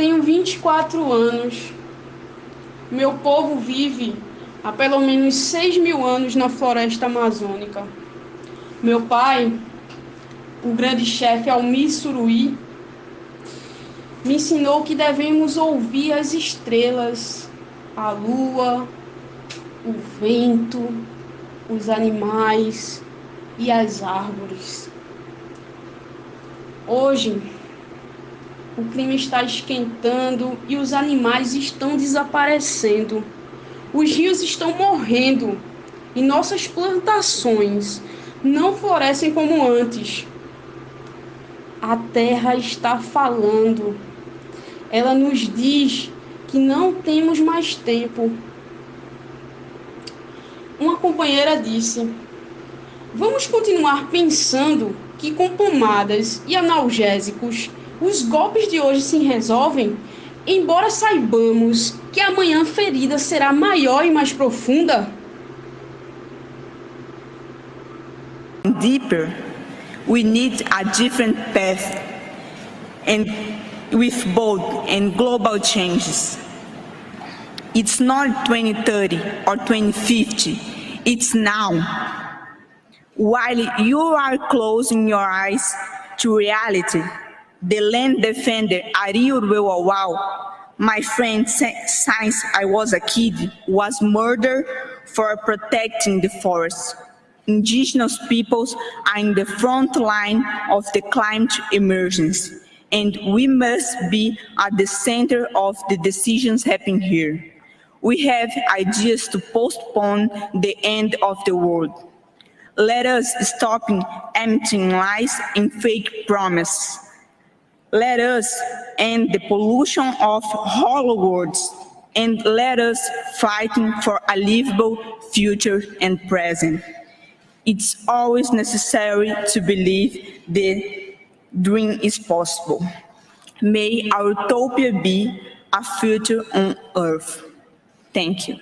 Tenho 24 anos. Meu povo vive há pelo menos 6.000 anos na floresta amazônica. Meu pai, o grande chefe Almir Suruí, me ensinou que devemos ouvir as estrelas, a lua, o vento, os animais e as árvores. Hoje, o clima está esquentando e os animais estão desaparecendo. Os rios estão morrendo e nossas plantações não florescem como antes. A terra está falando. Ela nos diz que não temos mais tempo. Uma companheira disse: vamos continuar pensando que com pomadas e analgésicos os golpes de hoje se resolvem, embora saibamos que amanhã a ferida será maior e mais profunda? Deeper, we need a different path, and with bold and global changes. It's not 2030 or 2050, it's now. While you are closing your eyes to reality, the land defender Ariel Wewawau, my friend since I was a kid, was murdered for protecting the forest. Indigenous peoples are in the front line of the climate emergency, and we must be at the center of the decisions happening here. We have ideas to postpone the end of the world. Let us stop emptying lies and fake promises. Let us end the pollution of hollow words, and let us fight for a livable future and present. It's always necessary to believe the dream is possible. May our utopia be a future on Earth. Thank you.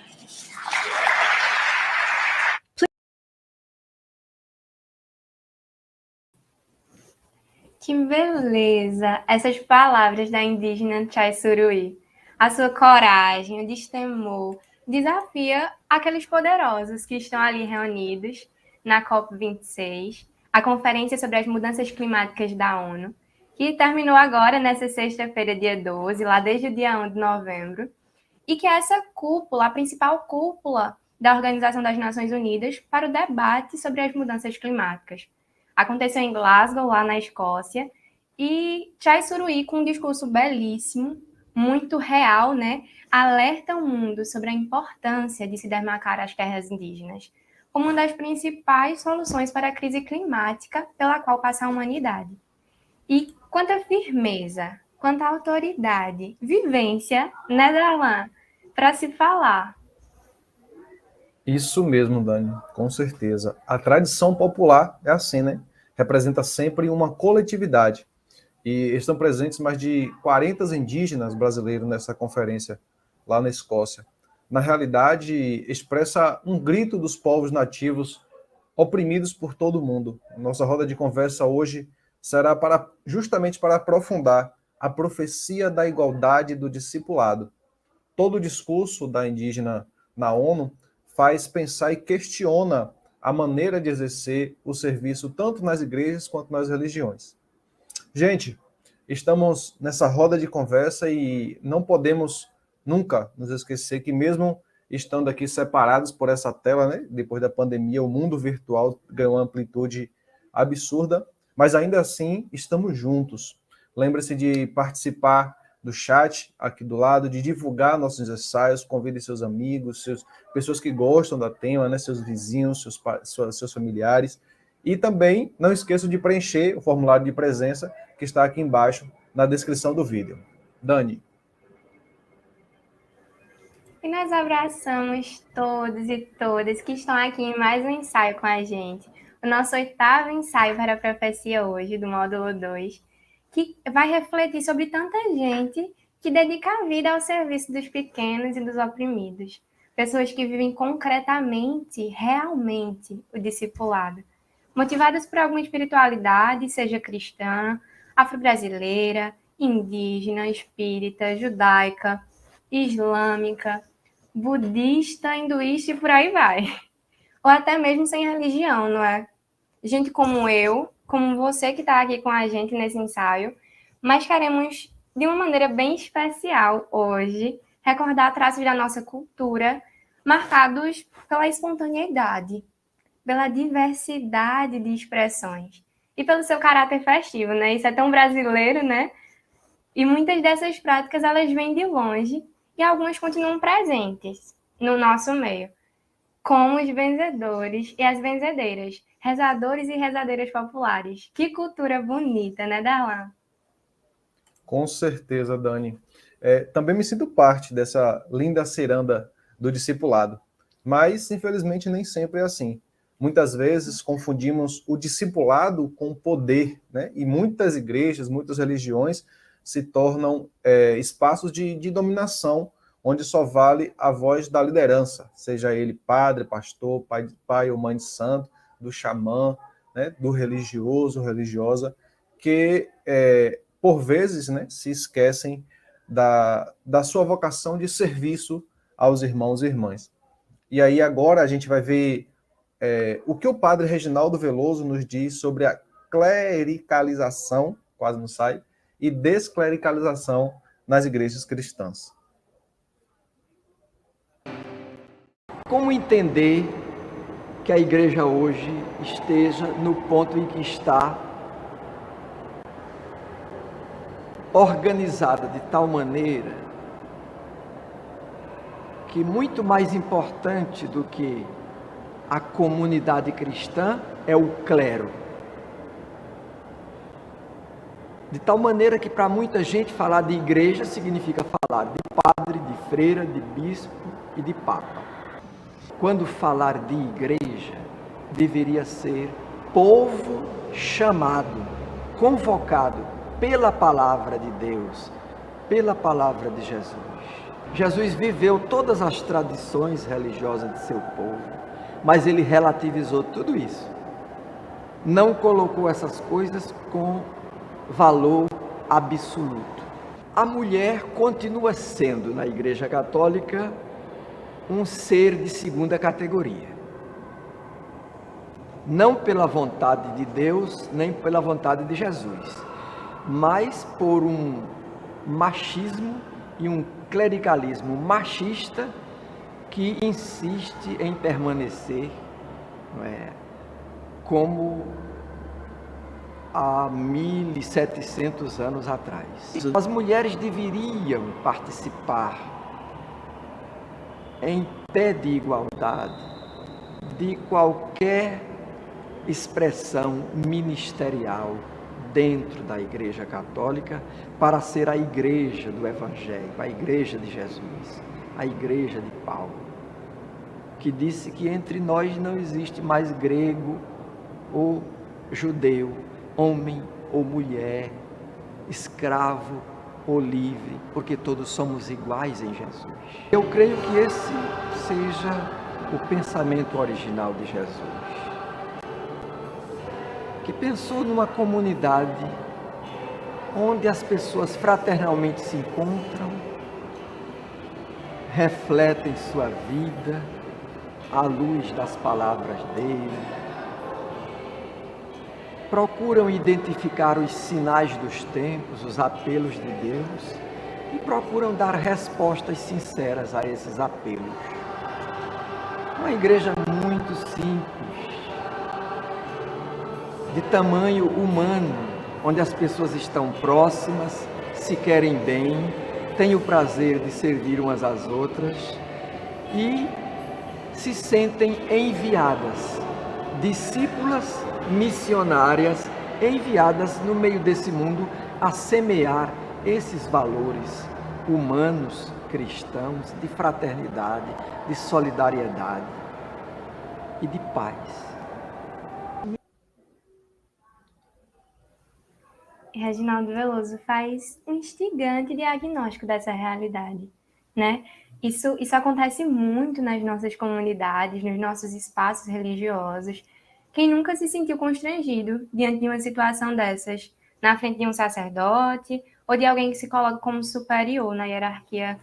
Que beleza! Essas palavras da indígena Chai Suruí. A sua coragem, o destemor, desafia aqueles poderosos que estão ali reunidos na COP26, a Conferência sobre as Mudanças Climáticas da ONU, que terminou agora nessa sexta-feira, dia 12, lá desde o dia 1 de novembro, e que é essa cúpula, a principal cúpula da Organização das Nações Unidas para o debate sobre as mudanças climáticas. Aconteceu em Glasgow, lá na Escócia, e Chai Suruí, com um discurso belíssimo, muito real, né, alerta o mundo sobre a importância de se demarcar as terras indígenas como uma das principais soluções para a crise climática pela qual passa a humanidade. E quanta firmeza, quanta autoridade, vivência, né, Darlan, para se falar. Isso mesmo, Dani, com certeza. A tradição popular é assim, né? Representa sempre uma coletividade. E estão presentes mais de 40 indígenas brasileiros nessa conferência lá na Escócia. Na realidade, expressa um grito dos povos nativos oprimidos por todo mundo. Nossa roda de conversa hoje será justamente para aprofundar a profecia da igualdade do discipulado. Todo o discurso da indígena na ONU faz pensar e questiona a maneira de exercer o serviço tanto nas igrejas quanto nas religiões. Gente, estamos nessa roda de conversa e não podemos nunca nos esquecer que mesmo estando aqui separados por essa tela, né, depois da pandemia, o mundo virtual ganhou uma amplitude absurda, mas ainda assim estamos juntos. Lembre-se de participar do chat aqui do lado, de divulgar nossos ensaios, convide seus amigos, pessoas que gostam da tema, né, seus vizinhos, seus familiares. E também não esqueçam de preencher o formulário de presença que está aqui embaixo na descrição do vídeo. Dani. E nós abraçamos todos e todas que estão aqui em mais um ensaio com a gente. O nosso 8º ensaio para a profecia hoje, do módulo 2, que vai refletir sobre tanta gente que dedica a vida ao serviço dos pequenos e dos oprimidos. Pessoas que vivem concretamente, realmente, o discipulado. Motivadas por alguma espiritualidade, seja cristã, afro-brasileira, indígena, espírita, judaica, islâmica, budista, hinduísta e por aí vai. Ou até mesmo sem religião, não é? Gente como eu, como você que está aqui com a gente nesse ensaio, mas queremos, de uma maneira bem especial hoje, recordar traços da nossa cultura marcados pela espontaneidade, pela diversidade de expressões e pelo seu caráter festivo, né? Isso é tão brasileiro, né? E muitas dessas práticas, elas vêm de longe e algumas continuam presentes no nosso meio, como os benzedores e as benzedeiras, rezadores e rezadeiras populares. Que cultura bonita, né, Darlan? Com certeza, Dani. Também me sinto parte dessa linda ciranda do discipulado, mas infelizmente nem sempre é assim. Muitas vezes confundimos o discipulado com o poder, né? E muitas igrejas, muitas religiões se tornam espaços de dominação, onde só vale a voz da liderança, seja ele padre, pastor, pai ou mãe de santo, do xamã, né? Do religioso, religiosa, que por vezes, né, se esquecem da sua vocação de serviço aos irmãos e irmãs. E aí agora a gente vai ver o que o padre Reginaldo Veloso nos diz sobre a clericalização, quase não sai, e desclericalização nas igrejas cristãs. Como entender que a igreja hoje esteja no ponto em que está, organizada de tal maneira que muito mais importante do que a comunidade cristã é o clero. De tal maneira que para muita gente falar de igreja significa falar de padre, de freira, de bispo e de papa. Quando falar de igreja, deveria ser povo chamado, convocado pela palavra de Deus, pela palavra de Jesus. Jesus viveu todas as tradições religiosas de seu povo, mas ele relativizou tudo isso. Não colocou essas coisas com valor absoluto. A mulher continua sendo, na Igreja Católica, um ser de segunda categoria. Não pela vontade de Deus, nem pela vontade de Jesus, mas por um machismo e um clericalismo machista que insiste em permanecer, não é, como há 1700 anos atrás. As mulheres deveriam participar em pé de igualdade de qualquer expressão ministerial dentro da Igreja Católica, para ser a igreja do Evangelho, a igreja de Jesus, a igreja de Paulo, que disse que entre nós não existe mais grego ou judeu, homem ou mulher, escravo ou livre, porque todos somos iguais em Jesus. Eu creio que esse seja o pensamento original de Jesus, que pensou numa comunidade onde as pessoas fraternalmente se encontram, refletem sua vida à luz das palavras dele, procuram identificar os sinais dos tempos, os apelos de Deus, e procuram dar respostas sinceras a esses apelos. Uma igreja muito simples, de tamanho humano, onde as pessoas estão próximas, se querem bem, têm o prazer de servir umas às outras e se sentem enviadas, discípulas missionárias enviadas no meio desse mundo a semear esses valores humanos, cristãos, de fraternidade, de solidariedade e de paz. Reginaldo Veloso faz um instigante diagnóstico dessa realidade, né? Isso acontece muito nas nossas comunidades, nos nossos espaços religiosos. Quem nunca se sentiu constrangido diante de uma situação dessas, na frente de um sacerdote ou de alguém que se coloca como superior na hierarquia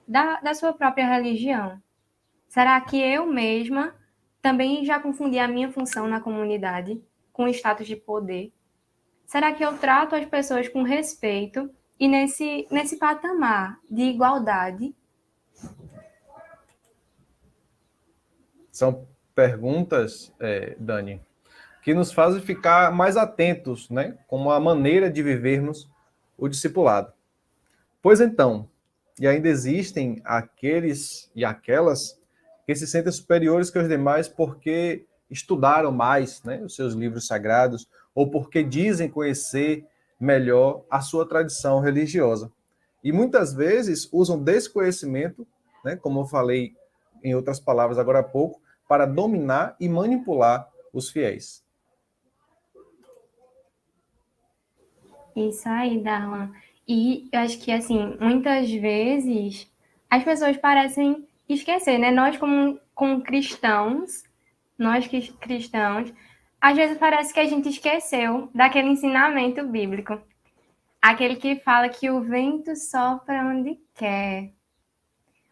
da sua própria religião? Será que eu mesma também já confundi a minha função na comunidade com o status de poder? Será que eu trato as pessoas com respeito e nesse patamar de igualdade? São perguntas, Dani, que nos fazem ficar mais atentos, né, com a maneira de vivermos o discipulado. Pois então, e ainda existem aqueles e aquelas que se sentem superiores que os demais porque estudaram mais, né, os seus livros sagrados, ou porque dizem conhecer melhor a sua tradição religiosa. E muitas vezes usam desse conhecimento, né, como eu falei em outras palavras agora há pouco, para dominar e manipular os fiéis. Isso aí, Darlan. E eu acho que, assim, muitas vezes as pessoas parecem esquecer, né? Nós, como cristãos, às vezes parece que a gente esqueceu daquele ensinamento bíblico. Aquele que fala que o vento sopra onde quer.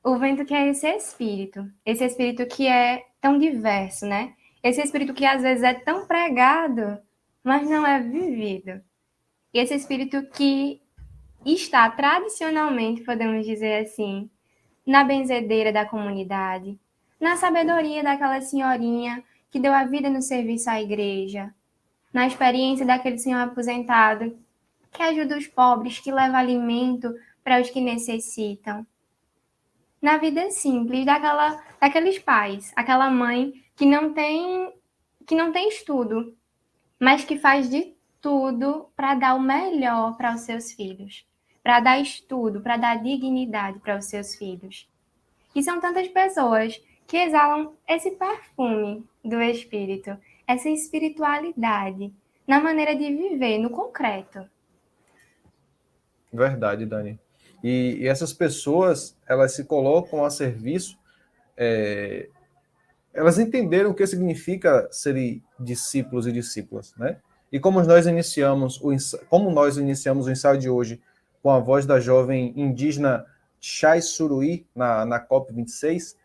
O vento que é esse espírito que é tão diverso, né? Esse espírito que às vezes é tão pregado, mas não é vivido. Esse espírito que está tradicionalmente, podemos dizer assim, na benzedeira da comunidade, na sabedoria daquela senhorinha que deu a vida no serviço à igreja, na experiência daquele senhor aposentado que ajuda os pobres, que leva alimento para os que necessitam. Na vida simples daqueles pais, aquela mãe que não tem estudo, mas que faz de tudo para dar o melhor para os seus filhos, para dar estudo, para dar dignidade para os seus filhos. E são tantas pessoas que exalam esse perfume do espírito, essa espiritualidade na maneira de viver, no concreto. Verdade, Dani. E essas pessoas, elas se colocam a serviço, elas entenderam o que significa ser discípulos e discípulas, né? E como nós iniciamos o ensaio de hoje com a voz da jovem indígena Chai Suruí na COP26,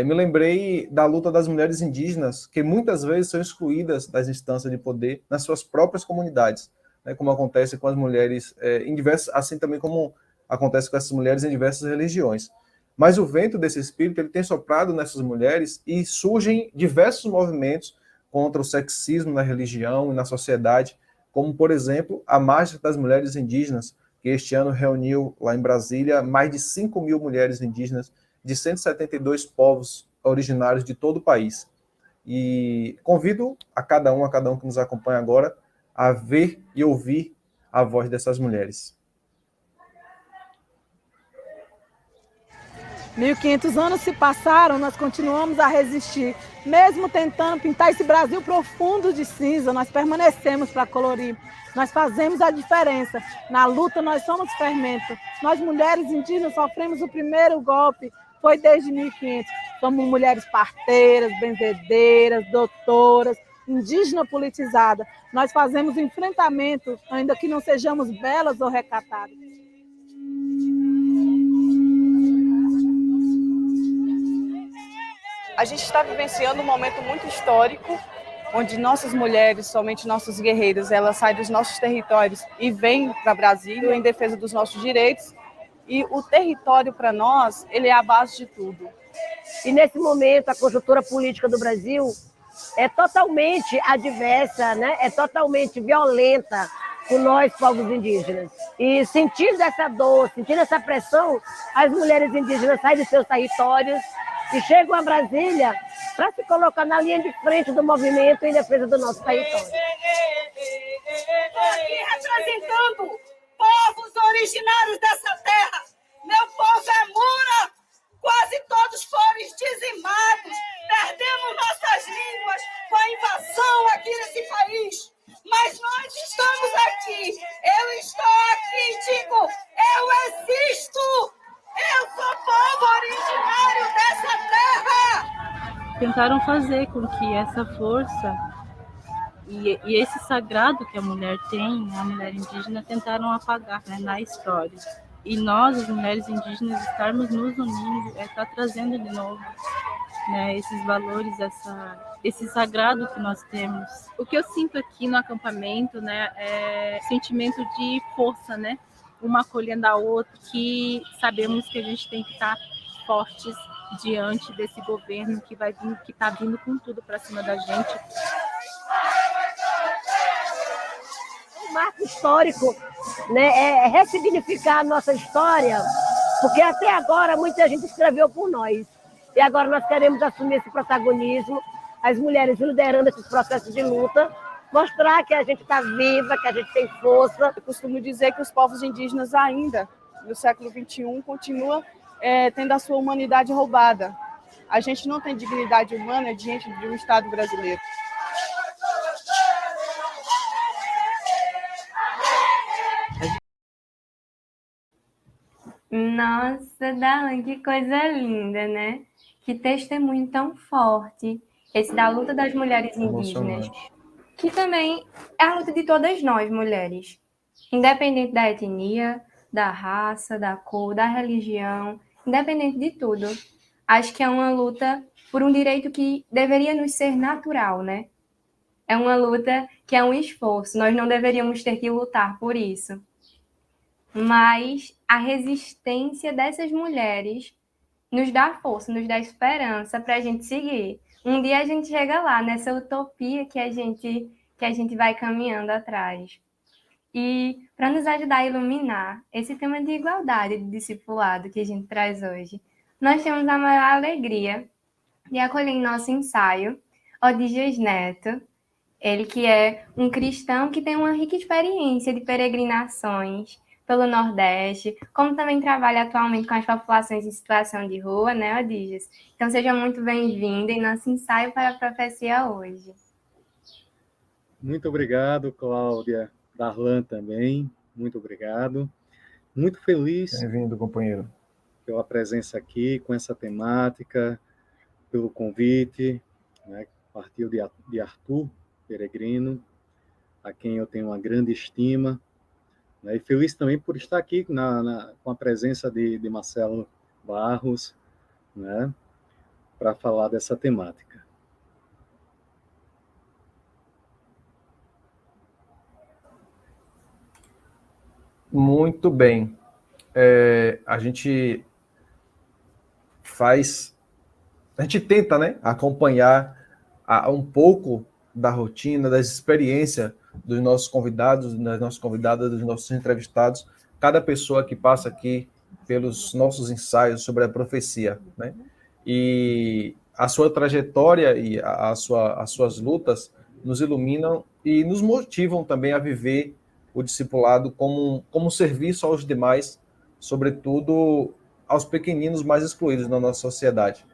me lembrei da luta das mulheres indígenas, que muitas vezes são excluídas das instâncias de poder nas suas próprias comunidades, né, como acontece com as mulheres em diversas, assim também como acontece com essas mulheres em diversas religiões. Mas o vento desse espírito ele tem soprado nessas mulheres e surgem diversos movimentos contra o sexismo na religião e na sociedade, como, por exemplo, a Marcha das Mulheres Indígenas, que este ano reuniu lá em Brasília mais de 5.000 mulheres indígenas de 172 povos originários de todo o país. E convido a cada um que nos acompanha agora a ver e ouvir a voz dessas mulheres. 1.500 anos se passaram, nós continuamos a resistir. Mesmo tentando pintar esse Brasil profundo de cinza, nós permanecemos para colorir. Nós fazemos a diferença. Na luta, nós somos fermento. Nós, mulheres indígenas, sofremos o primeiro golpe, foi desde 1500. Somos mulheres parteiras, benzedeiras, doutoras, indígena politizada. Nós fazemos enfrentamento, ainda que não sejamos belas ou recatadas. A gente está vivenciando um momento muito histórico, onde nossas mulheres, somente nossos guerreiros, elas saem dos nossos territórios e vêm para Brasília em defesa dos nossos direitos. E o território, para nós, ele é a base de tudo. E nesse momento, a conjuntura política do Brasil é totalmente adversa, né? É totalmente violenta com nós, povos indígenas. E sentindo essa dor, sentindo essa pressão, as mulheres indígenas saem de seus territórios e chegam a Brasília para se colocar na linha de frente do movimento em defesa do nosso território. Estou aqui representando povos originários dessa terra. Meu povo é Mura. Quase todos foram dizimados. Perdemos nossas línguas com a invasão aqui nesse país. Mas nós estamos aqui. Eu estou aqui e digo, eu existo. Eu sou povo originário dessa terra. Tentaram fazer com que essa força E esse sagrado que a mulher tem, a mulher indígena, tentaram apagar, né, na história. E nós, as mulheres indígenas, estarmos nos unindo, está trazendo de novo, né, esses valores, esse sagrado que nós temos. O que eu sinto aqui no acampamento, né, é sentimento de força, né? Uma acolhendo a outra, que sabemos que a gente tem que estar fortes diante desse governo que vai vir, que está vindo com tudo para cima da gente. Um marco histórico, né, é ressignificar a nossa história, porque até agora muita gente escreveu por nós. E agora nós queremos assumir esse protagonismo, as mulheres liderando esses processos de luta, mostrar que a gente está viva, que a gente tem força. Eu costumo dizer que os povos indígenas ainda, no século XXI, continuam tendo a sua humanidade roubada. A gente não tem dignidade humana diante de um Estado brasileiro. Nossa, Darlan, que coisa linda, né? Que testemunho tão forte, esse da luta das mulheres indígenas, que também é a luta de todas nós, mulheres, independente da etnia, da raça, da cor, da religião, independente de tudo. Acho que é uma luta por um direito que deveria nos ser natural, né? É uma luta que é um esforço, nós não deveríamos ter que lutar por isso. Mas a resistência dessas mulheres nos dá força, nos dá esperança para a gente seguir. Um dia a gente chega lá, nessa utopia que a gente vai caminhando atrás. E para nos ajudar a iluminar esse tema de igualdade, de discipulado que a gente traz hoje, nós temos a maior alegria de acolher em nosso ensaio Odígias Neto, ele que é um cristão que tem uma rica experiência de peregrinações pelo Nordeste, como também trabalha atualmente com as populações em situação de rua, né, Odígias? Então, seja muito bem-vinda em nosso ensaio para a profecia hoje. Muito obrigado, Cláudia. Darlan também, muito obrigado. Muito feliz. Bem-vindo, companheiro. Pela presença aqui, com essa temática, pelo convite, né, que partiu de Arthur Peregrino, a quem eu tenho uma grande estima. E feliz também por estar aqui com a presença de Marcelo Barros, né, para falar dessa temática. Muito bem. A gente tenta, né, acompanhar um pouco da rotina, das experiências dos nossos convidados, das nossas convidadas, dos nossos entrevistados, cada pessoa que passa aqui pelos nossos ensaios sobre a profecia, né? E a sua trajetória e as suas lutas nos iluminam e nos motivam também a viver o discipulado como um serviço aos demais, sobretudo aos pequeninos mais excluídos na nossa sociedade.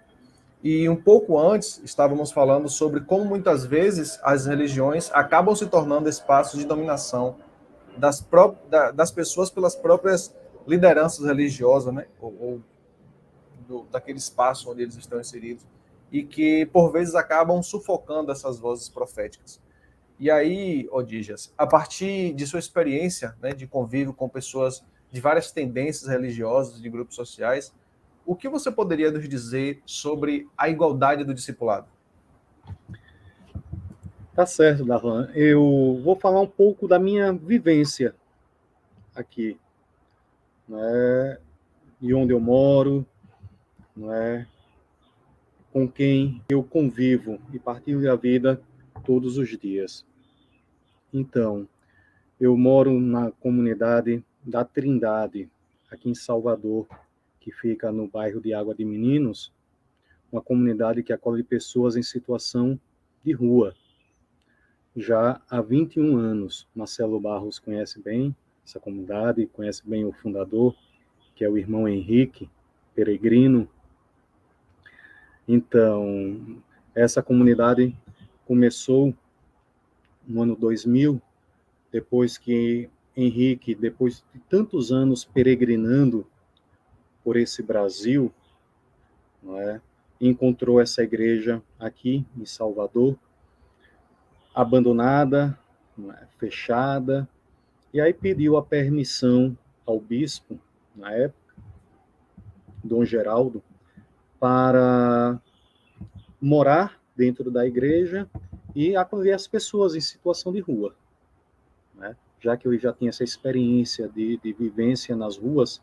E um pouco antes, estávamos falando sobre como muitas vezes as religiões acabam se tornando espaços de dominação das pessoas pelas próprias lideranças religiosas, né? Daquele espaço onde eles estão inseridos, e que, por vezes, acabam sufocando essas vozes proféticas. E aí, Odígias, a partir de sua experiência, né, de convívio com pessoas de várias tendências religiosas, de grupos sociais, o que você poderia nos dizer sobre a igualdade do discipulado? Tá certo, Darlan. Eu vou falar um pouco da minha vivência aqui, né, de onde eu moro, né, com quem eu convivo e partilho a vida todos os dias. Então, eu moro na comunidade da Trindade, aqui em Salvador, que fica no bairro de Água de Meninos, uma comunidade que acolhe pessoas em situação de rua. Já há 21 anos, Marcelo Barros conhece bem essa comunidade, conhece bem o fundador, que é o irmão Henrique Peregrino. Então, essa comunidade começou no ano 2000, depois que Henrique, depois de tantos anos peregrinando por esse Brasil, não é, encontrou essa igreja aqui em Salvador abandonada, né, fechada, e aí pediu a permissão ao bispo, na época, Dom Geraldo, para morar dentro da igreja e acolher as pessoas em situação de rua, né? Já que eu já tinha essa experiência de vivência nas ruas,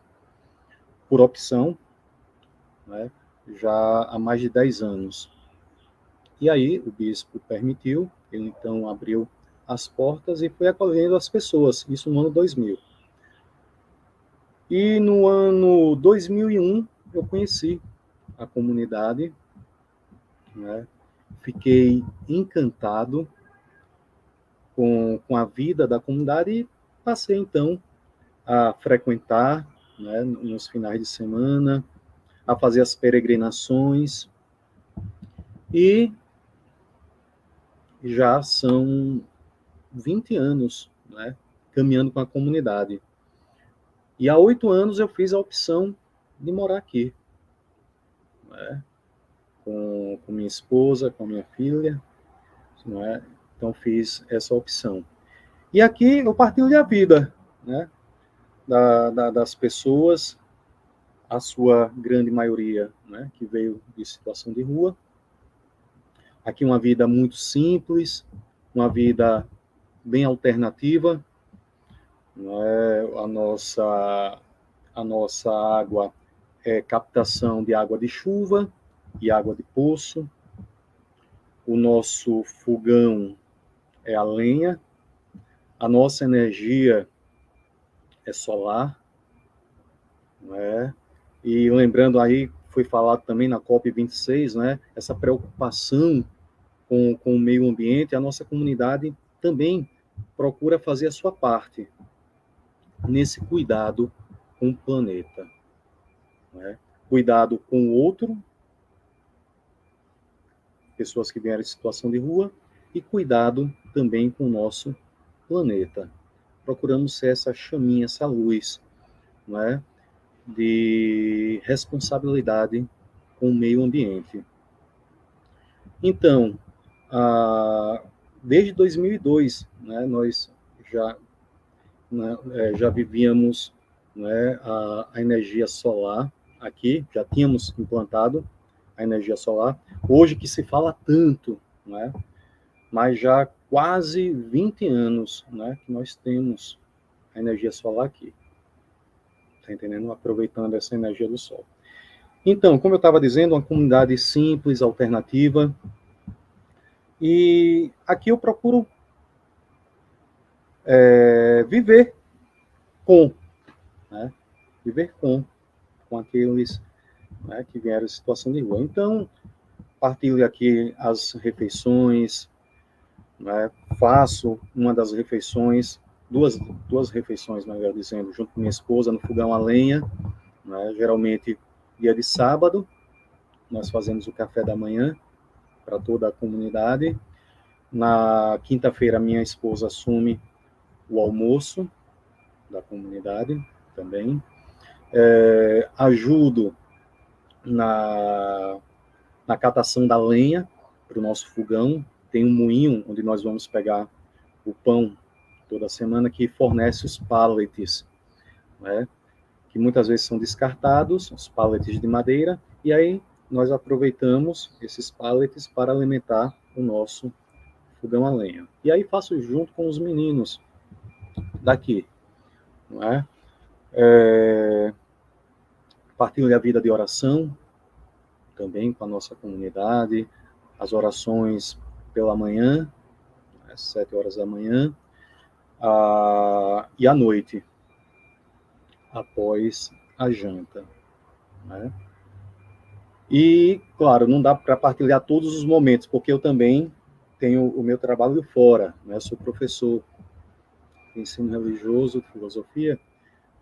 por opção, né? Já há mais de 10 anos. E aí o bispo permitiu, ele então abriu as portas e foi acolhendo as pessoas, isso no ano 2000. E no ano 2001 eu conheci a comunidade, né? Fiquei encantado com a vida da comunidade e passei então a frequentar, né, nos finais de semana, a fazer as peregrinações, e já são 20 anos, né, caminhando com a comunidade. E há 8 anos eu fiz a opção de morar aqui, né, com minha esposa, com minha filha, né, então fiz essa opção. E aqui eu partilho a vida, né, das pessoas, a sua grande maioria, né, que veio de situação de rua. Aqui uma vida muito simples, uma vida bem alternativa, né? A nossa água é captação de água de chuva e água de poço. O nosso fogão é a lenha. A nossa energia é solar, né? E lembrando aí, foi falado também na COP26, né, essa preocupação com o meio ambiente, a nossa comunidade também procura fazer a sua parte nesse cuidado com o planeta, né? Cuidado com o outro, pessoas que vieram em situação de rua, e cuidado também com o nosso planeta. Procuramos ser essa chaminha, essa luz, né, de responsabilidade com o meio ambiente. Então, desde 2002, né, nós já vivíamos, né, a energia solar aqui, já tínhamos implantado a energia solar. Hoje que se fala tanto, né, mas já quase 20 anos, né, que nós temos a energia solar aqui. Tá entendendo? Aproveitando essa energia do sol. Então, como eu estava dizendo, uma comunidade simples, alternativa. E aqui eu procuro viver com, né? Viver com aqueles, né, que vieram em situação de rua. Então, partilho aqui as refeições, né? Faço uma das refeições, duas refeições, melhor dizendo, junto com minha esposa, no fogão a lenha, né? Geralmente, dia de sábado, nós fazemos o café da manhã para toda a comunidade. Na quinta-feira, minha esposa assume o almoço da comunidade também. Ajudo na catação da lenha para o nosso fogão. Tem um moinho onde nós vamos pegar o pão toda semana, que fornece os pallets, né, que muitas vezes são descartados, os pallets de madeira, e aí nós aproveitamos esses pallets para alimentar o nosso fogão a lenha. E aí faço junto com os meninos daqui, não é? Partilho a vida de oração também com a nossa comunidade, as orações pela manhã, às 7 horas da manhã, e à noite, após a janta, né? E, claro, não dá para partilhar todos os momentos, porque eu também tenho o meu trabalho fora, né? Sou professor de ensino religioso, de filosofia,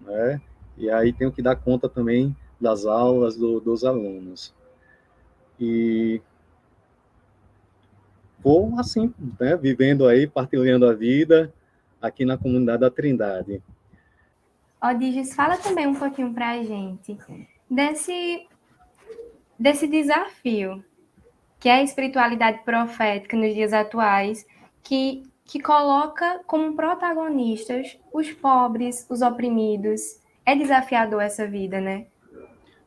né? E aí tenho que dar conta também das aulas dos alunos. E vou assim, né? Vivendo aí, partilhando a vida aqui na comunidade da Trindade. Digis, fala também um pouquinho para a gente desse desafio que é a espiritualidade profética nos dias atuais, que coloca como protagonistas os pobres, os oprimidos. É desafiador essa vida, né?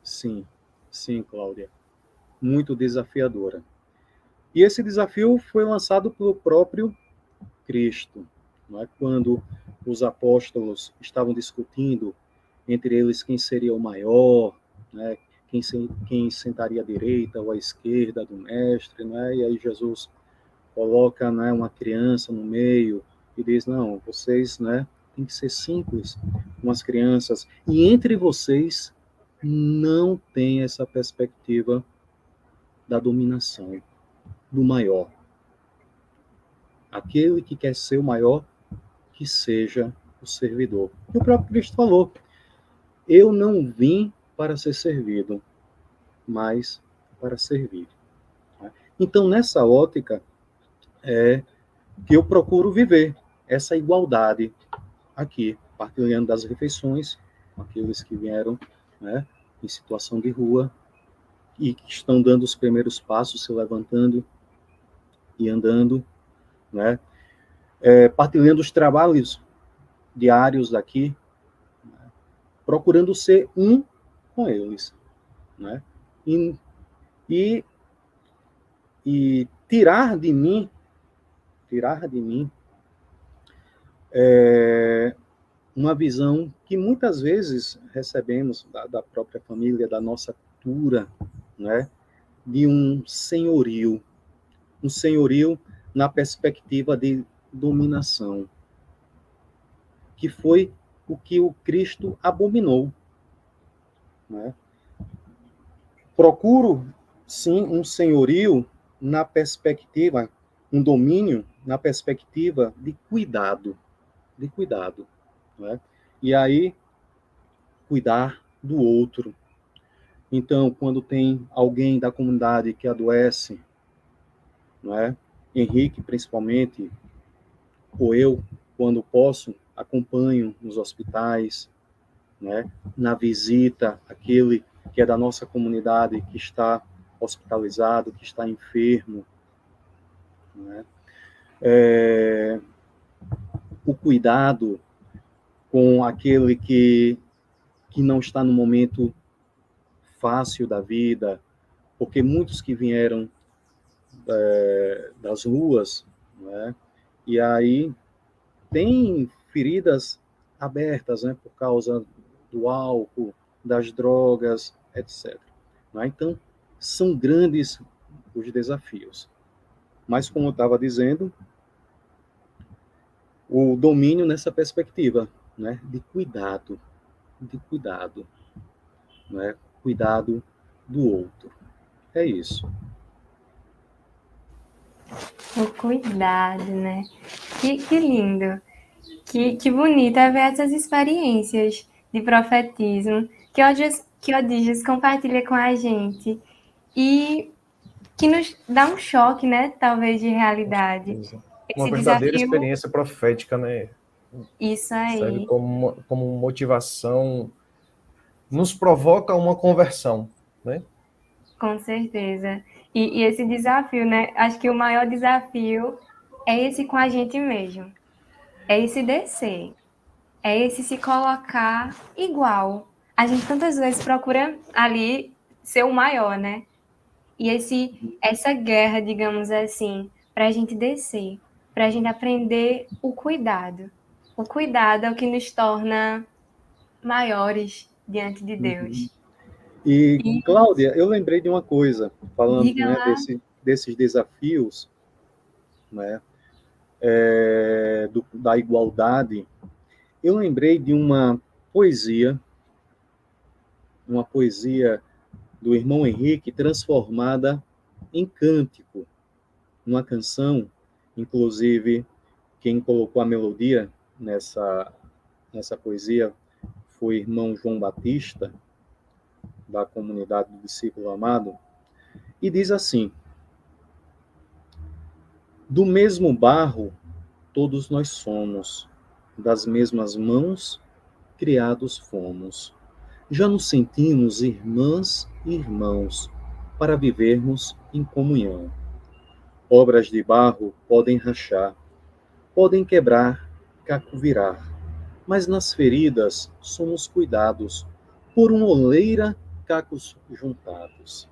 Sim, sim, Cláudia. Muito desafiadora. E esse desafio foi lançado pelo próprio Cristo, não é? Quando os apóstolos estavam discutindo entre eles quem seria o maior, né? Quem sentaria à direita ou à esquerda do mestre, né? E aí Jesus coloca, né, uma criança no meio e diz, não, vocês, né, tem que ser simples com as crianças. E entre vocês não tem essa perspectiva da dominação, do maior. Aquele que quer ser o maior, que seja o servidor. E o próprio Cristo falou, eu não vim para ser servido, mas para servir. Então, nessa ótica, é que eu procuro viver essa igualdade aqui, partilhando das refeições com aqueles que vieram, né, em situação de rua e que estão dando os primeiros passos, se levantando e andando, né, partilhando os trabalhos diários daqui, né, procurando ser um com eles, né, e tirar de mim uma visão que muitas vezes recebemos da própria família, da nossa cultura, né, de um senhorio na perspectiva de dominação, que foi o que o Cristo abominou, né? Procuro, sim, um senhorio na perspectiva, um domínio na perspectiva de cuidado, né? E aí, cuidar do outro. Então, quando tem alguém da comunidade que adoece, não é? Henrique, principalmente, ou eu, quando posso, acompanho nos hospitais, né? Na visita, aquele que é da nossa comunidade, que está hospitalizado, que está enfermo, né? O cuidado com aquele que não está no momento fácil da vida, porque muitos que vieram das ruas, né? E aí tem feridas abertas, né? Por causa do álcool, das drogas, etc. Né? Então, são grandes os desafios. Mas, como eu estava dizendo, o domínio nessa perspectiva, né? De cuidado, né? Cuidado do outro. É isso. O cuidado, né? Que lindo. Que bonito é ver essas experiências de profetismo que o Odígios compartilha com a gente e que nos dá um choque, né? Talvez de realidade. Uma Esse verdadeira desafio, experiência profética, né? isso Serve aí, como motivação, nos provoca uma conversão, né? com certeza. E esse desafio, né? Acho que o maior desafio é esse com a gente mesmo. É esse descer. É esse se colocar igual. A gente tantas vezes procura ali ser o maior, né? E essa guerra, digamos assim, para a gente descer, para a gente aprender o cuidado. O cuidado é o que nos torna maiores diante de Deus. E, Cláudia, eu lembrei de uma coisa, falando, Diga né, lá. desses desafios, né, da igualdade. Eu lembrei de uma poesia do irmão Henrique, transformada em cântico, uma canção, inclusive, quem colocou a melodia nessa poesia foi o irmão João Batista, da comunidade do Discípulo Amado, e diz assim: do mesmo barro todos nós somos, das mesmas mãos criados fomos. Já nos sentimos irmãs e irmãos, para vivermos em comunhão. Obras de barro podem rachar, podem quebrar, caco virar, mas nas feridas somos cuidados por uma oleira, cacos juntados.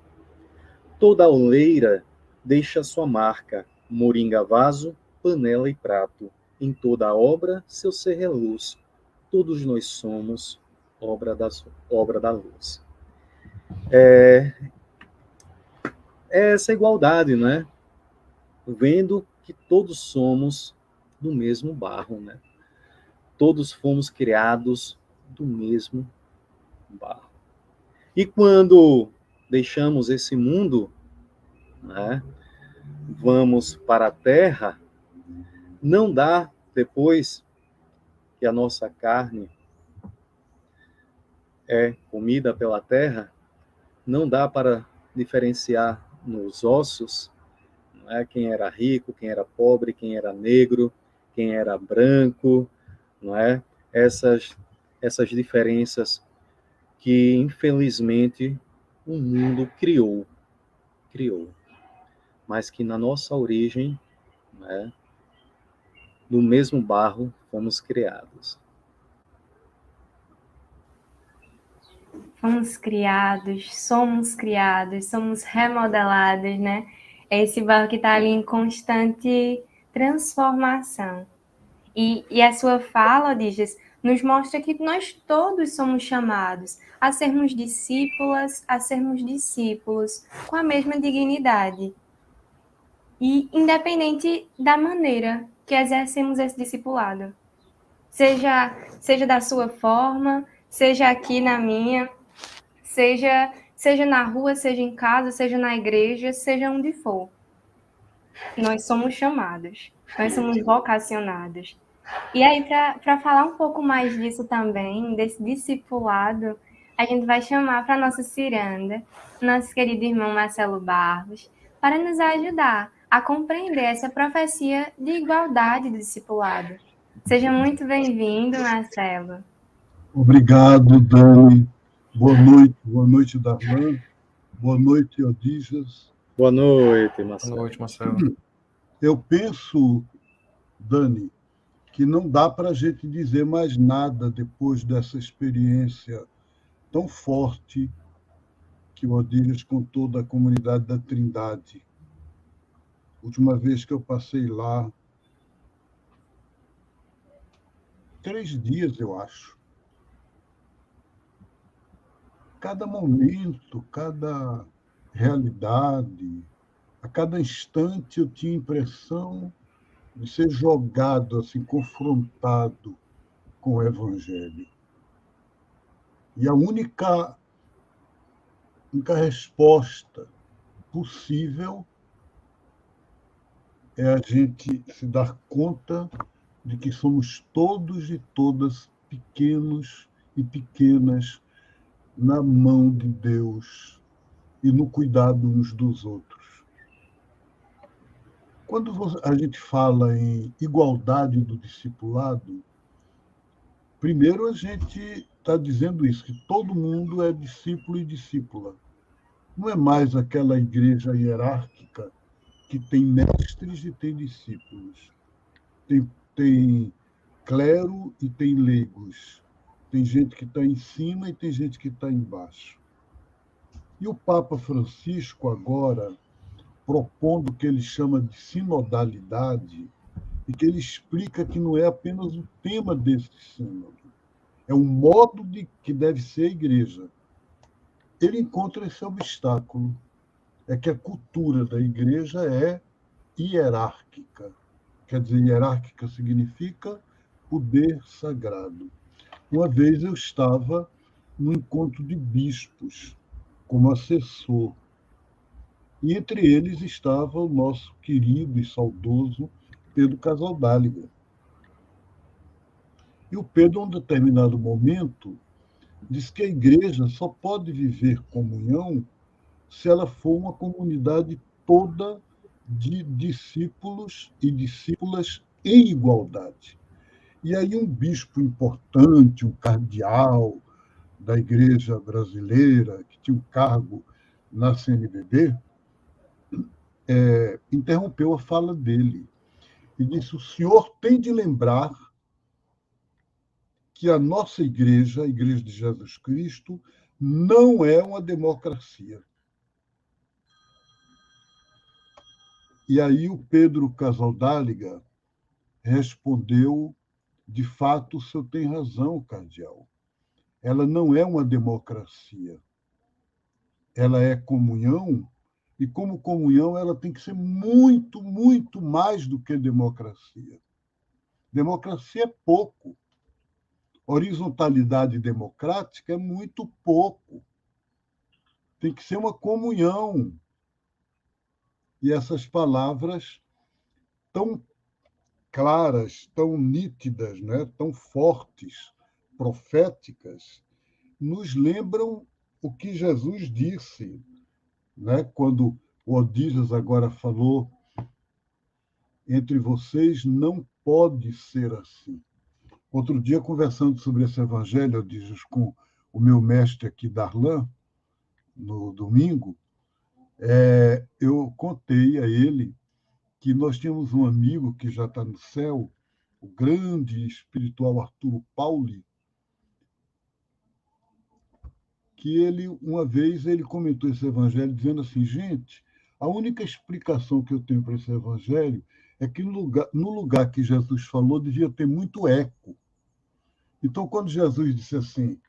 Toda oleira deixa sua marca, moringa, vaso, panela e prato. Em toda a obra, seu ser é luz. Todos nós somos obra da luz. É essa igualdade, né? Vendo que todos somos do mesmo barro, né? Todos fomos criados do mesmo barro. E quando deixamos esse mundo, né, vamos para a terra, não dá, depois que a nossa carne é comida pela terra, não dá para diferenciar nos ossos, né, quem era rico, quem era pobre, quem era negro, quem era branco, não é? Essas diferenças que, infelizmente, o mundo criou, mas que na nossa origem, né, do mesmo barro, fomos criados. Somos criados, somos remodelados, né? É esse barro que está ali em constante transformação. E a sua fala, Odígias, nos mostra que nós todos somos chamados a sermos discípulas, a sermos discípulos com a mesma dignidade. E independente da maneira que exercemos esse discipulado. Seja da sua forma, seja aqui na minha, seja na rua, seja em casa, seja na igreja, seja onde for. Nós somos chamados, nós somos vocacionados. E aí, para falar um pouco mais disso também, desse discipulado, a gente vai chamar para a nossa ciranda, nosso querido irmão Marcelo Barros, para nos ajudar a compreender essa profecia de igualdade do discipulado. Seja muito bem-vindo, Marcelo. Obrigado, Dani. Boa noite, Darlan. Boa noite, Odígias. Boa noite, Marcelo. Boa noite, Marcelo. Eu penso, Dani, que não dá para a gente dizer mais nada depois dessa experiência tão forte que o Odígias contou da comunidade da Trindade. Última vez que eu passei lá, 3 dias, eu acho. Cada momento, cada realidade, a cada instante eu tinha a impressão de ser jogado, assim, confrontado com o Evangelho. E a única resposta possível é a gente se dar conta de que somos todos e todas pequenos e pequenas na mão de Deus e no cuidado uns dos outros. Quando a gente fala em igualdade do discipulado, primeiro a gente está dizendo isso, que todo mundo é discípulo e discípula. Não é mais aquela igreja hierárquica que tem mestres e tem discípulos. Tem clero e tem leigos. Tem gente que está em cima e tem gente que está embaixo. E o Papa Francisco agora, propondo o que ele chama de sinodalidade, e que ele explica que não é apenas o tema desse sínodo, é o modo de que deve ser a igreja. Ele encontra esse obstáculo, é que a cultura da igreja é hierárquica. Quer dizer, hierárquica significa poder sagrado. Uma vez eu estava num encontro de bispos, como assessor, e entre eles estava o nosso querido e saudoso Pedro Casaldáliga. E o Pedro, em um determinado momento, diz que a igreja só pode viver comunhão se ela for uma comunidade toda de discípulos e discípulas em igualdade. E aí um bispo importante, um cardeal da igreja brasileira, que tinha um cargo na CNBB, interrompeu a fala dele e disse: o senhor tem de lembrar que a nossa igreja, a Igreja de Jesus Cristo, não é uma democracia. E aí o Pedro Casaldáliga respondeu: de fato, o senhor tem razão, cardeal. Ela não é uma democracia. Ela é comunhão, e como comunhão ela tem que ser muito, muito mais do que democracia. Democracia é pouco. Horizontalidade democrática é muito pouco. Tem que ser uma comunhão. E essas palavras tão claras, tão nítidas, né? Tão fortes, proféticas, nos lembram o que Jesus disse, né? Quando o Odígias agora falou: entre vocês não pode ser assim. Outro dia, conversando sobre esse evangelho, Odígias, com o meu mestre aqui, Darlan, no domingo, eu contei a ele que nós tínhamos um amigo que já está no céu, o grande espiritual Arturo Pauli, que uma vez ele comentou esse evangelho dizendo assim: gente, a única explicação que eu tenho para esse evangelho é que no lugar que Jesus falou devia ter muito eco. Então, quando Jesus disse assim: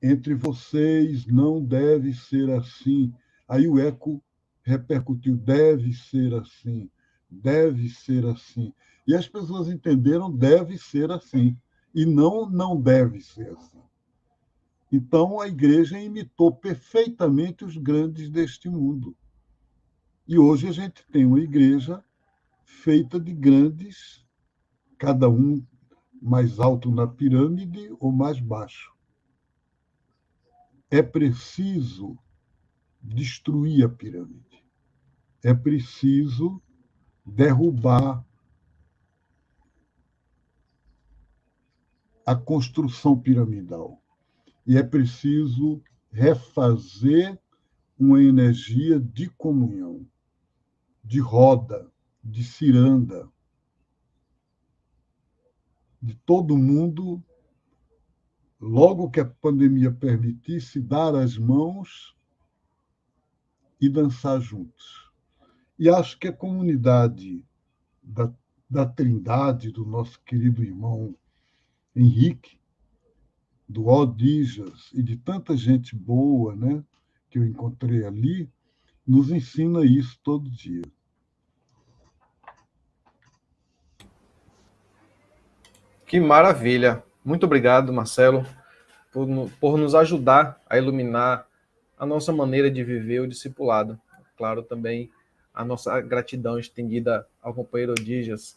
entre vocês não deve ser assim, aí o eco repercutiu: deve ser assim, deve ser assim. E as pessoas entenderam: deve ser assim, e não deve ser assim. Então, a igreja imitou perfeitamente os grandes deste mundo. E hoje a gente tem uma igreja feita de grandes, cada um mais alto na pirâmide ou mais baixo. É preciso destruir a pirâmide. É preciso derrubar a construção piramidal. E é preciso refazer uma energia de comunhão, de roda, de ciranda, de todo mundo, logo que a pandemia permitisse, dar as mãos e dançar juntos. E acho que a comunidade da Trindade, do nosso querido irmão Henrique, do Odígias e de tanta gente boa, né, que eu encontrei ali, nos ensina isso todo dia. Que maravilha! Muito obrigado, Marcelo, por nos ajudar a iluminar a nossa maneira de viver o discipulado. Claro, também a nossa gratidão estendida ao companheiro Odígias.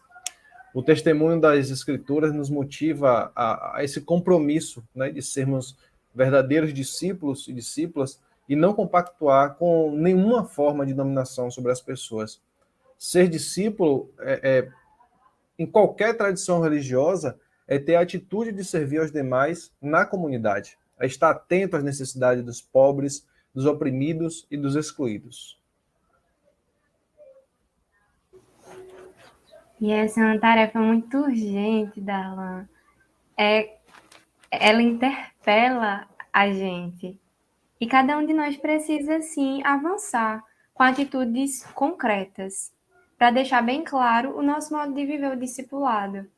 O testemunho das Escrituras nos motiva a esse compromisso, né, de sermos verdadeiros discípulos e discípulas e não compactuar com nenhuma forma de dominação sobre as pessoas. Ser discípulo em qualquer tradição religiosa é ter a atitude de servir aos demais na comunidade, é estar atento às necessidades dos pobres, dos oprimidos e dos excluídos. E essa é uma tarefa muito urgente, Darlan. Ela interpela a gente. E cada um de nós precisa, sim, avançar com atitudes concretas, para deixar bem claro o nosso modo de viver o discipulado.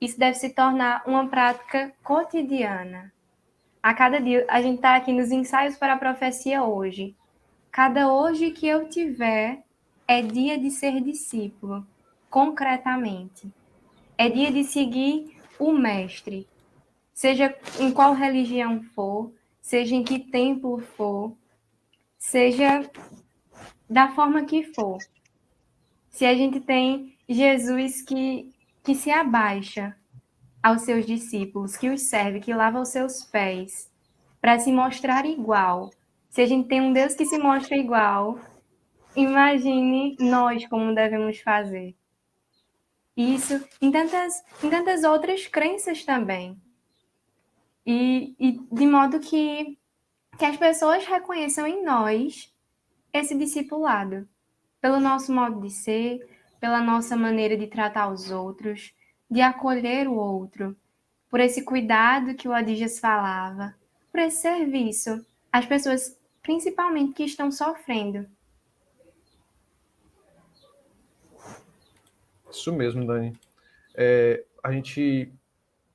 Isso deve se tornar uma prática cotidiana. A cada dia, a gente está aqui nos ensaios para a profecia hoje. Cada hoje que eu tiver é dia de ser discípulo, concretamente. É dia de seguir o mestre, seja em qual religião for, seja em que templo for, seja da forma que for. Se a gente tem Jesus que se abaixa aos seus discípulos, que os serve, que lava os seus pés, para se mostrar igual. Se a gente tem um Deus que se mostra igual, imagine nós como devemos fazer. Isso em tantas outras crenças também. E de modo que as pessoas reconheçam em nós esse discipulado, pelo nosso modo de ser, pela nossa maneira de tratar os outros, de acolher o outro, por esse cuidado que o Adígias falava, por esse serviço às pessoas, principalmente que estão sofrendo. Isso mesmo, Dani. A gente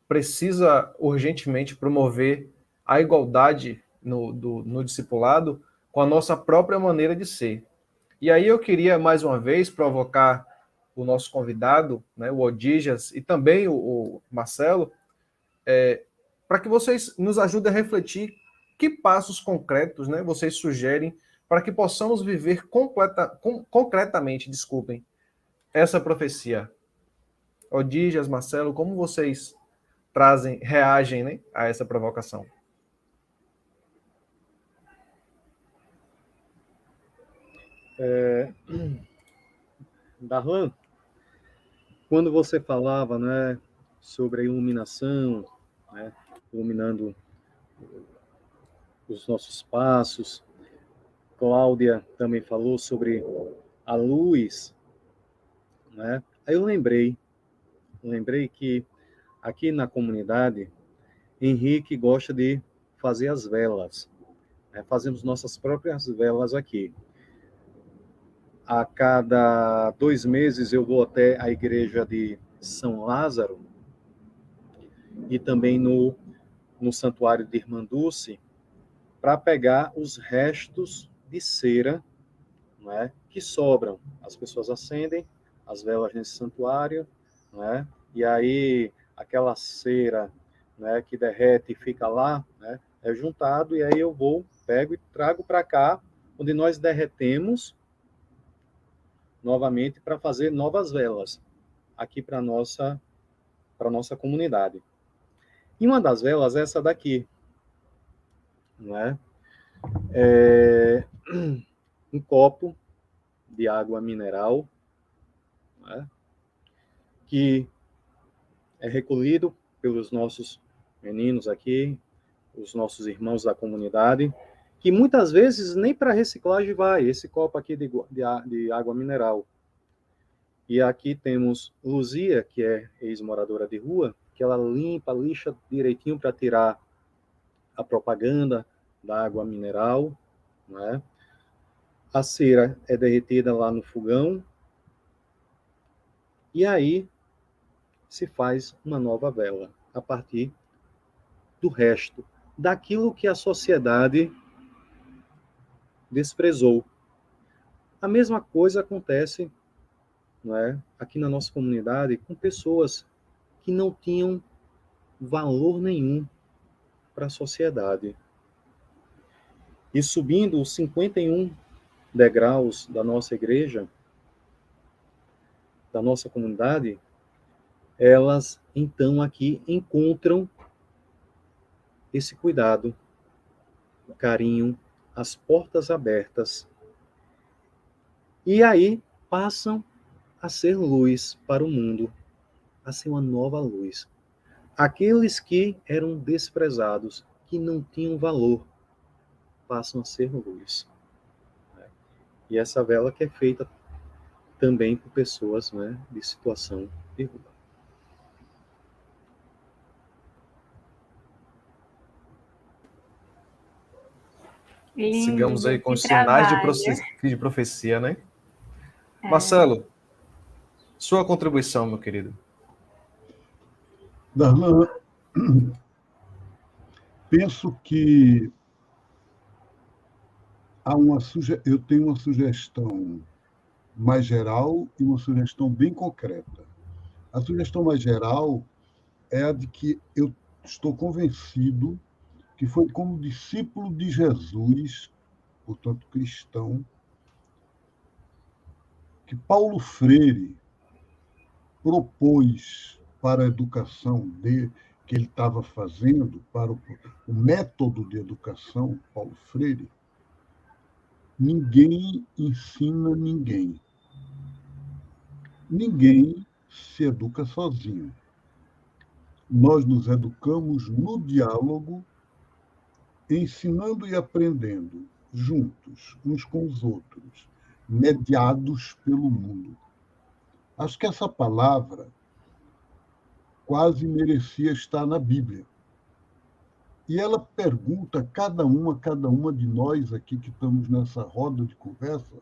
precisa urgentemente promover a igualdade no discipulado com a nossa própria maneira de ser. E aí eu queria, mais uma vez, provocar o nosso convidado, né, o Odígias, e também o Marcelo, para que vocês nos ajudem a refletir que passos concretos, né, vocês sugerem para que possamos viver concretamente, essa profecia. Odígias, Marcelo, como vocês reagem, né, a essa provocação? Darlan, quando você falava, né, sobre a iluminação, né, iluminando os nossos passos, Cláudia também falou sobre a luz, né? Aí eu lembrei que aqui na comunidade, Henrique gosta de fazer as velas, né? Fazemos nossas próprias velas aqui. A cada 2 meses eu vou até a igreja de São Lázaro e também no santuário de Irmã Dulce para pegar os restos de cera, né, que sobram. As pessoas acendem as velas nesse santuário, né, e aí aquela cera, né, que derrete e fica lá, né, é juntado, e aí eu pego e trago para cá, onde nós derretemos novamente para fazer novas velas aqui para nossa comunidade. E uma das velas é essa daqui, né? Um copo de água mineral, né? Que é recolhido pelos nossos meninos aqui, os nossos irmãos da comunidade, que muitas vezes nem para reciclagem vai, esse copo aqui de água mineral. E aqui temos Luzia, que é ex-moradora de rua, que ela lixa direitinho para tirar a propaganda da água mineral, né? A cera é derretida lá no fogão, e aí se faz uma nova vela, a partir do resto, daquilo que a sociedade desprezou. A mesma coisa acontece, não é, aqui na nossa comunidade com pessoas que não tinham valor nenhum para a sociedade. E subindo os 51 degraus da nossa igreja, da nossa comunidade, elas então aqui encontram esse cuidado, o carinho, as portas abertas. E aí passam a ser luz para o mundo, a ser uma nova luz. Aqueles que eram desprezados, que não tinham valor, passam a ser luz. E essa vela que é feita também por pessoas, né, de situação de rua. Lindo, Sigamos aí com os trabalho. sinais de profecia, né? Marcelo, sua contribuição, meu querido. Darlan, penso que eu tenho uma sugestão mais geral e uma sugestão bem concreta. A sugestão mais geral é a de que eu estou convencido que foi como discípulo de Jesus, portanto cristão, que Paulo Freire propôs para a educação que ele estava fazendo, para o método de educação, Paulo Freire, ninguém ensina ninguém. Ninguém se educa sozinho. Nós nos educamos no diálogo, ensinando e aprendendo, juntos, uns com os outros, mediados pelo mundo. Acho que essa palavra quase merecia estar na Bíblia. E ela pergunta a cada uma de nós aqui que estamos nessa roda de conversa,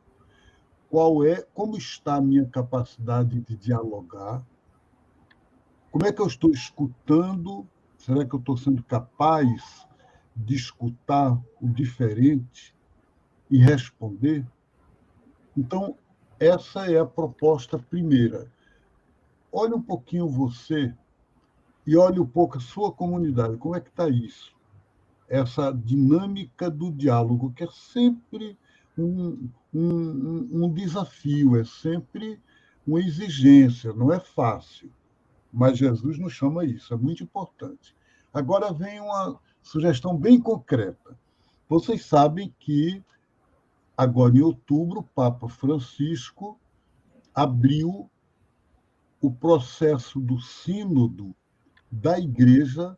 como está a minha capacidade de dialogar, como é que eu estou escutando, será que eu estou sendo capaz de escutar o diferente e responder? Então, essa é a proposta primeira. Olhe um pouquinho você e olhe um pouco a sua comunidade. Como é que está isso? Essa dinâmica do diálogo, que é sempre um desafio, é sempre uma exigência, não é fácil. Mas Jesus nos chama a isso, é muito importante. Agora vem uma sugestão bem concreta. Vocês sabem que, agora em outubro, o Papa Francisco abriu o processo do Sínodo da Igreja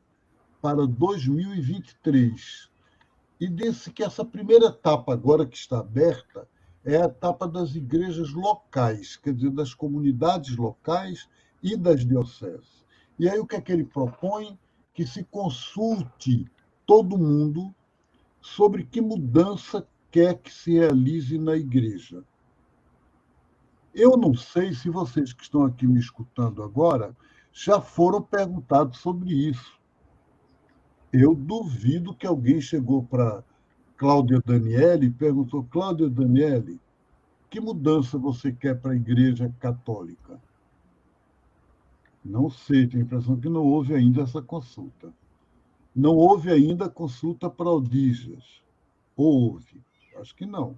para 2023. E disse que essa primeira etapa agora que está aberta é a etapa das igrejas locais, quer dizer, das comunidades locais e das dioceses. E aí o que é que ele propõe? Que se consulte todo mundo sobre que mudança quer que se realize na igreja. Eu não sei se vocês que estão aqui me escutando agora já foram perguntados sobre isso. Eu duvido que alguém chegou para Cláudia Daniele e perguntou: Cláudia Daniele, que mudança você quer para a Igreja Católica? Não sei, tenho a impressão que não houve ainda essa consulta. Não houve ainda consulta para Odígias. Ou houve? Acho que não.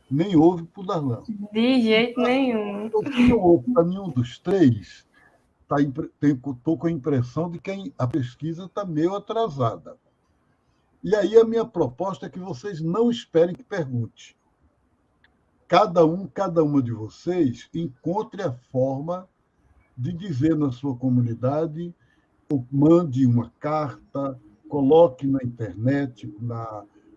Nem houve para o Darlan. De jeito nenhum. Se não houve para nenhum dos três, estou com a impressão de que a pesquisa está meio atrasada. E aí a minha proposta é que vocês não esperem que pergunte. Cada uma de vocês encontre a forma de dizer na sua comunidade, ou mande uma carta, coloque na internet,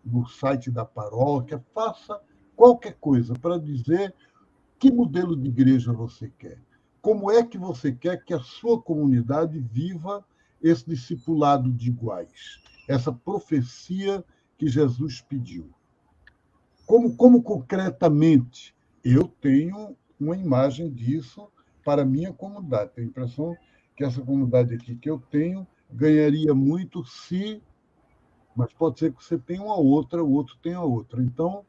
no site da paróquia, faça qualquer coisa para dizer que modelo de igreja você quer. Como é que você quer que a sua comunidade viva esse discipulado de iguais? Essa profecia que Jesus pediu. Como concretamente eu tenho uma imagem disso para a minha comunidade? Tenho a impressão que essa comunidade aqui que eu tenho ganharia muito se... Mas pode ser que você tenha uma outra, o outro tenha outra. Então,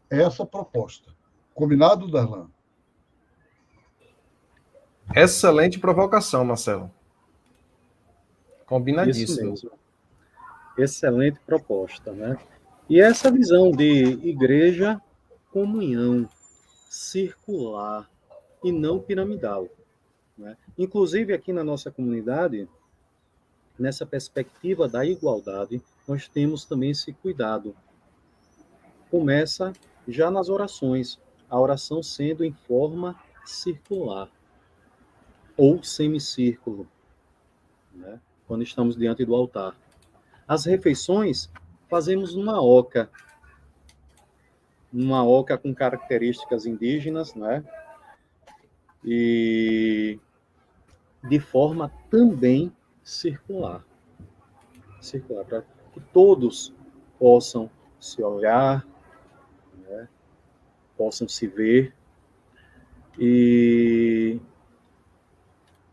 é essa a proposta. Combinado, Darlan? Excelente provocação, Marcelo. Isso Combinadíssimo. mesmo. Excelente proposta, né? E essa visão de igreja, comunhão, circular e não piramidal, né? Inclusive aqui na nossa comunidade, nessa perspectiva da igualdade, nós temos também esse cuidado. Começa já nas orações, a oração sendo em forma circular ou semicírculo, né? Quando estamos diante do altar. As refeições fazemos numa oca com características indígenas, né? E de forma também circular, para que todos possam se olhar, né? Possam se ver. E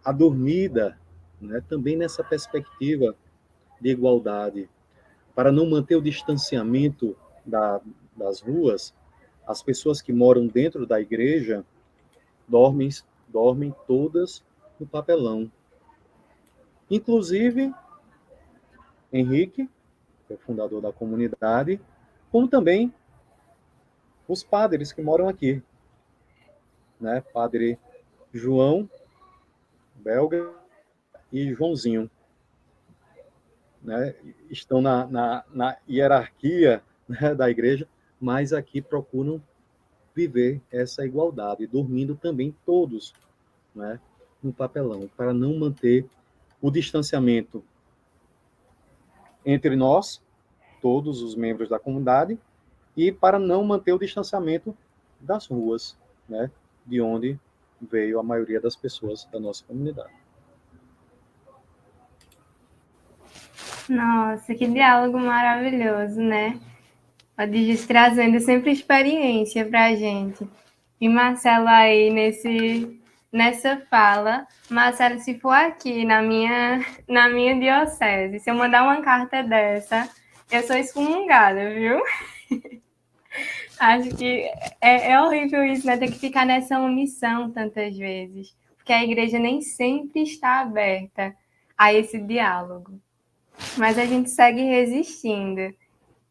a dormida, né? Também nessa perspectiva de igualdade, para não manter o distanciamento das ruas, as pessoas que moram dentro da igreja dormem todas no papelão. Inclusive, Henrique, que é o fundador da comunidade, como também os padres que moram aqui, né? Padre João, Belga e Joãozinho, né? Estão na hierarquia, né, da igreja, mas aqui procuram viver essa igualdade, dormindo também todos, né, no papelão, para não manter o distanciamento entre nós, todos os membros da comunidade, e para não manter o distanciamento das ruas, né, de onde veio a maioria das pessoas da nossa comunidade. Nossa, que diálogo maravilhoso, né? O Digis trazendo sempre experiência para a gente. E Marcelo aí nessa fala, Marcelo, se for aqui na minha diocese, se eu mandar uma carta dessa, eu sou excomungada, viu? Acho que é horrível isso, né? Ter que ficar nessa omissão tantas vezes, porque a igreja nem sempre está aberta a esse diálogo. Mas a gente segue resistindo.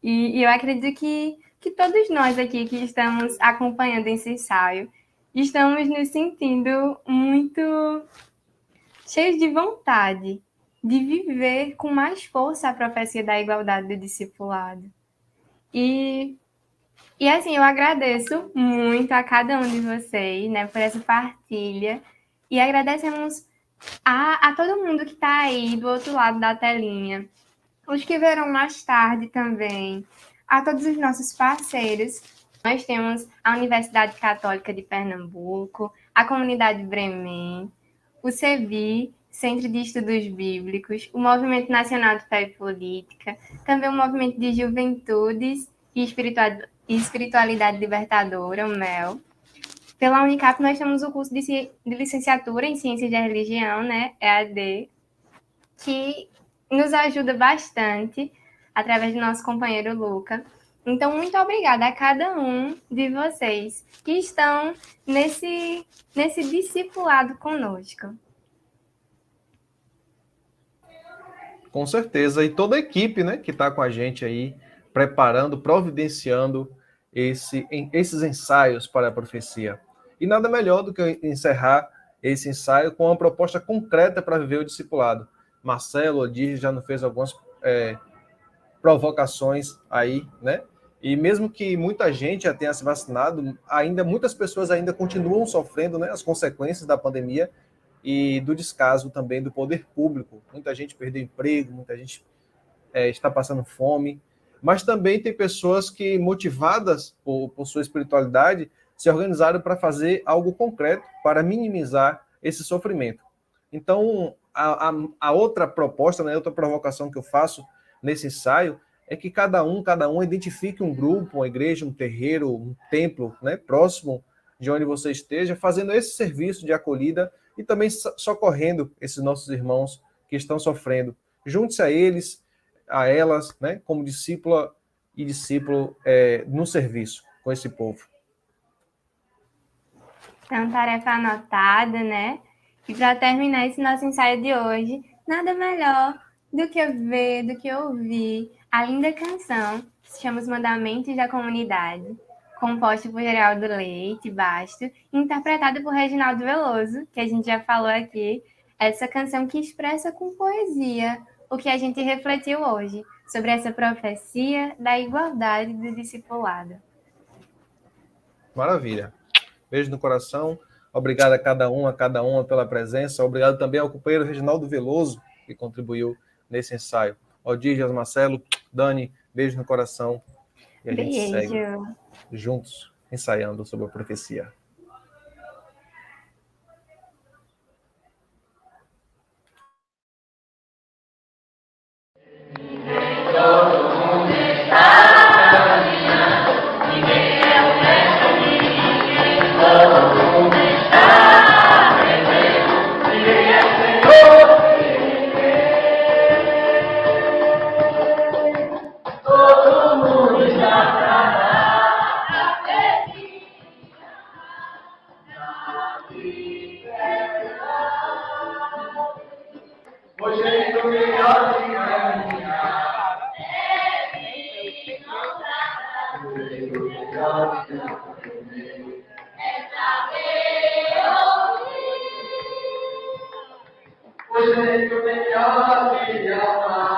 E eu acredito que todos nós aqui que estamos acompanhando esse ensaio, estamos nos sentindo muito cheios de vontade de viver com mais força a profecia da igualdade do discipulado. E assim, eu agradeço muito a cada um de vocês, né, por essa partilha. E agradecemos a todo mundo que está aí do outro lado da telinha. Os que verão mais tarde também. A todos os nossos parceiros. Nós temos a Universidade Católica de Pernambuco, a Comunidade Bremen, o CEBI, Centro de Estudos Bíblicos, o Movimento Nacional de Fé e Política, também o Movimento de Juventudes e Espiritualidade Libertadora, o MEL. Pela Unicap, nós temos o curso de licenciatura em Ciências da Religião, né, EAD, que nos ajuda bastante, através do nosso companheiro Luca. Então, muito obrigada a cada um de vocês que estão nesse discipulado conosco. Com certeza. E toda a equipe, né, que está com a gente aí, preparando, providenciando esses ensaios para a profecia. E nada melhor do que encerrar esse ensaio com uma proposta concreta para viver o discipulado. Marcelo Odir já nos fez algumas provocações aí, né? E mesmo que muita gente já tenha se vacinado, ainda muitas pessoas ainda continuam sofrendo, né, as consequências da pandemia e do descaso também do poder público. Muita gente perdeu emprego, muita gente está passando fome, mas também tem pessoas que, motivadas por sua espiritualidade, se organizaram para fazer algo concreto para minimizar esse sofrimento. Então, a outra proposta, né, outra provocação que eu faço nesse ensaio é que cada um identifique um grupo, uma igreja, um terreiro, um templo, né, próximo de onde você esteja, fazendo esse serviço de acolhida e também socorrendo esses nossos irmãos que estão sofrendo. Junte-se a eles, a elas, né, como discípula e discípulo no serviço com esse povo. Então, tarefa anotada, né? E para terminar esse nosso ensaio de hoje, nada melhor do que ver, do que ouvir a linda canção que se chama Os Mandamentos da Comunidade, composta por Geraldo Leite Basto, interpretada por Reginaldo Veloso, que a gente já falou aqui, essa canção que expressa com poesia o que a gente refletiu hoje sobre essa profecia da igualdade do discipulado. Maravilha. Beijo no coração. Obrigado a cada uma pela presença. Obrigado também ao companheiro Reginaldo Veloso, que contribuiu nesse ensaio. Odígias, Marcelo, Dani, beijo no coração. E a gente segue juntos, ensaiando sobre a profecia. O jeito melhor de amar.